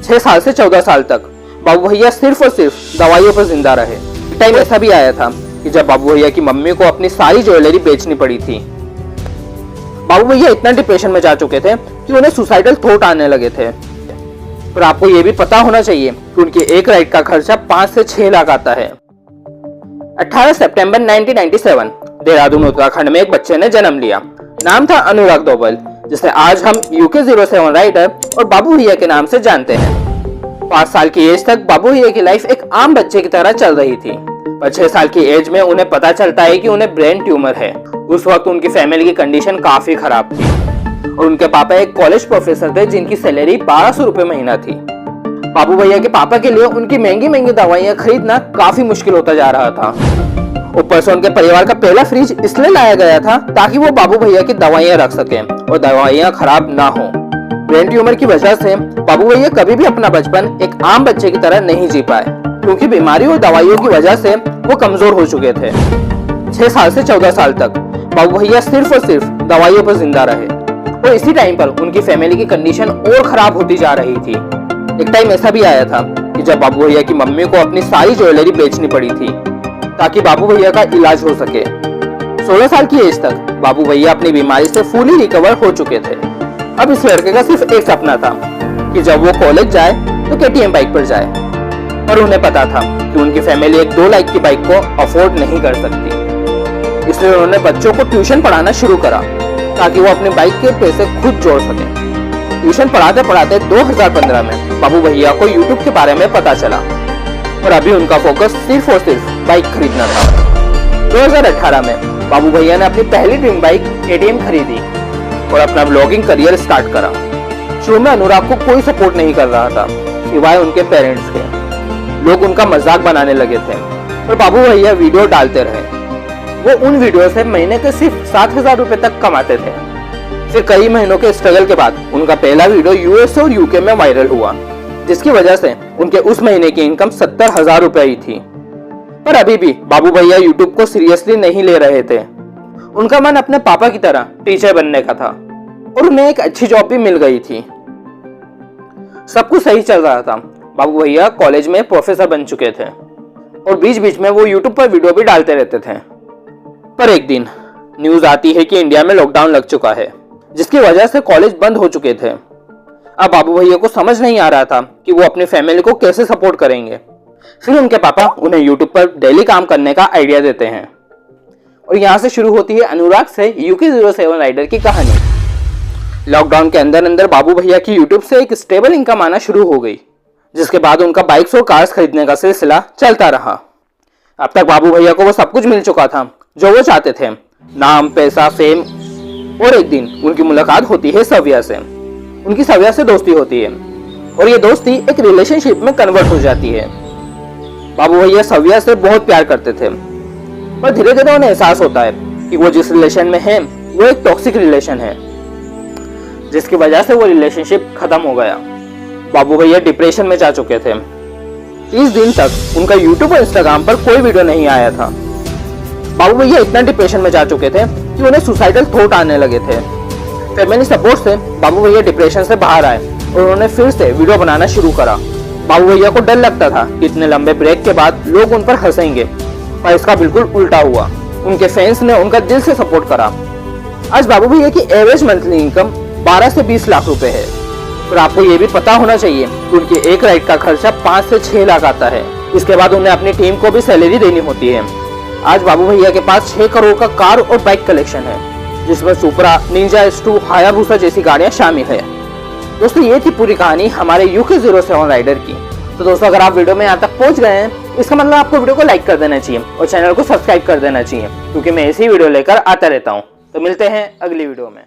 6 साल से 14 साल तक बाबू भैया सिर्फ और सिर्फ दवाइयों पर जिंदा रहे। टाइम ऐसा भी आया था कि जब बाबू भैया की मम्मी को अपनी सारी ज्वेलरी बेचनी पड़ी थी। बाबू भैया इतना डिप्रेशन में जा चुके थे कि उन्हें सुसाइडल थॉट आने लगे थे। पर आपको यह भी पता होना चाहिए कि उनके एक राइड का खर्चा 5 से 6 लाख आता है। 18 सितंबर 1997 देहरादून उत्तराखंड में एक बच्चे ने जन्म लिया। नाम था अनुराग दोबल, जिसे आज हम UK07 राइडर और बाबू भैया के नाम से जानते हैं। 5 साल की एज तक बाबू भैया की लाइफ एक आम बच्चे की तरह चल रही थी, पर 6 साल की एज में उन्हें पता चलता है कि उन्हें ब्रेन ट्यूमर है। उस वक्त उनकी फैमिली की कंडीशन काफी खराब थी और उनके पापा एक कॉलेज प्रोफेसर थे जिनकी सैलरी 1200 रुपए महीना थी। बाबू भैया के पापा के लिए उनकी महंगी महंगी दवाइयाँ खरीदना काफी मुश्किल होता जा रहा था। ऊपर से उनके परिवार का पहला फ्रिज इसलिए लाया गया था ताकि वो बाबू भैया की दवाइयाँ रख सकें और दवाइयाँ खराब ना हो। ब्रेन ट्यूमर की वजह से बाबू भैया कभी भी अपना बचपन एक आम बच्चे की तरह नहीं जी पाए, क्योंकि बीमारी और दवाइयों की वजह से वो कमजोर हो चुके थे। 6 साल से 14 साल तक बाबू भैया सिर्फ और सिर्फ दवाइयों पर जिंदा रहे और इसी टाइम पर उनकी फैमिली की कंडीशन और खराब होती जा रही थी। एक टाइम ऐसा भी आया था कि जब बाबू भैया की मम्मी को अपनी सारी ज्वेलरी बेचनी पड़ी थी ताकि बाबू भैया का इलाज हो सके। 16 साल की एज तक बाबू भैया अपनी बीमारी से फुली रिकवर हो चुके थे। अब इस लड़के का सिर्फ एक सपना था कि जब वो कॉलेज जाए तो KTM बाइक पर जाए, पर उन्हें पता था कि उनकी फैमिली एक 2 लाख की बाइक को अफोर्ड नहीं कर सकती। इसलिए उन्होंने बच्चों को ट्यूशन पढ़ाना शुरू करा ताकि वो अपनी बाइक के पैसे खुद जोड़ सके। ट्यूशन पढ़ाते पढ़ाते 2015 में बाबू भैया को YouTube के बारे में पता चला और अभी उनका फोकस सिर्फ और सिर्फ बाइक खरीदना था। 2018 में बाबू भैया ने अपनी पहली ड्रीम बाइक KTM खरीदी और अपना ब्लॉगिंग करियर स्टार्ट करा। शुरू में अनुराग को कोई सपोर्ट नहीं कर रहा था सिवाय उनके पेरेंट्स के। लोग उनका मजाक बनाने लगे थे, पर बाबू भैया वीडियो डालते रहे। वो उन वीडियो से महीने के सिर्फ 7,000 रुपए तक कमाते थे। फिर कई महीनों के स्ट्रगल के बाद उनका पहला वीडियो US और UK में वायरल हुआ, जिसकी वजह से उनके उस महीने की इनकम 70,000 रुपए ही थी। पर अभी भी बाबू भैया YouTube को सीरियसली नहीं ले रहे थे। उनका मन अपने पापा की तरह टीचर बनने का था और उन्हें एक अच्छी जॉब भी मिल गई थी। सब कुछ सही चल रहा था। बाबू भैया कॉलेज में प्रोफेसर बन चुके थे और बीच बीच में वो YouTube पर वीडियो भी डालते रहते थे। पर एक दिन न्यूज आती है कि इंडिया में लॉकडाउन लग चुका है, जिसकी वजह से कॉलेज बंद हो चुके थे। अब बाबू भैया को समझ नहीं आ रहा था कि वो अपनी फैमिली को कैसे सपोर्ट करेंगे। फिर उनके पापा उन्हें YouTube पर डेली काम करने का आइडिया देते हैं और यहाँ से शुरू होती है अनुराग से UK07 राइडर की कहानी। लॉकडाउन के अंदर अंदर बाबू भैया की YouTube से एक स्टेबल इनकम आना शुरू हो गई, जिसके बाद उनका बाइक्स और कार्स खरीदने का सिलसिला चलता रहा। अब तक बाबू भैया को वो सब कुछ मिल चुका था जो वो चाहते थे, नाम, पैसा, फेम। और एक दिन उनकी मुलाकात होती है सव्या से। उनकी सव्या से दोस्ती होती है और ये दोस्ती एक रिलेशनशिप में कन्वर्ट हो जाती है। बाबू भैया सव्या से बहुत प्यार करते थे, पर धीरे धीरे उन्हें एहसास होता है कि वो जिस रिलेशन में है वो एक टॉक्सिक रिलेशन है, जिसकी वजह से वो रिलेशनशिप खत्म हो गया। बाबू भैया डिप्रेशन में जा चुके थे। 30 दिन तक उनका YouTube और Instagram पर कोई वीडियो नहीं आया था। बाबू भैया इतना डिप्रेशन में जा चुके थे कि उन्हें सुसाइडल थॉट आने लगे थे। फैमिली सपोर्ट से बाबू भैया डिप्रेशन से बाहर आए और उन्होंने फिर से वीडियो बनाना शुरू करा। बाबू भैया को डर लगता था कि इतने लंबे ब्रेक के बाद लोग उन पर हंसेंगे, पर इसका बिल्कुल उल्टा हुआ। उनके फैंस ने उनका दिल से सपोर्ट करा। आज बाबू भैया की एवरेज मंथली इनकम 12 से 20 लाख रुपए है। पर आपको ये भी पता होना चाहिए कि उनके एक राइड का खर्चा 5 से 6 लाख आता है। इसके बाद उन्हें अपनी टीम को भी सैलरी देनी होती है। आज बाबू भैया के पास 6 करोड़ का कार और बाइक कलेक्शन है, जिसमें सुपरा, निंजा S2, हायाबुसा जैसी गाड़ियां शामिल है। दोस्तों, ये थी पूरी कहानी हमारे UK07 राइडर की। तो दोस्तों, अगर आप वीडियो में यहाँ तक पहुंच गए हैं, इसका मतलब आपको वीडियो को लाइक कर देना चाहिए और चैनल को सब्सक्राइब कर देना चाहिए, क्योंकि मैं ऐसी वीडियो लेकर आता रहता हूँ। तो मिलते हैं अगली वीडियो में।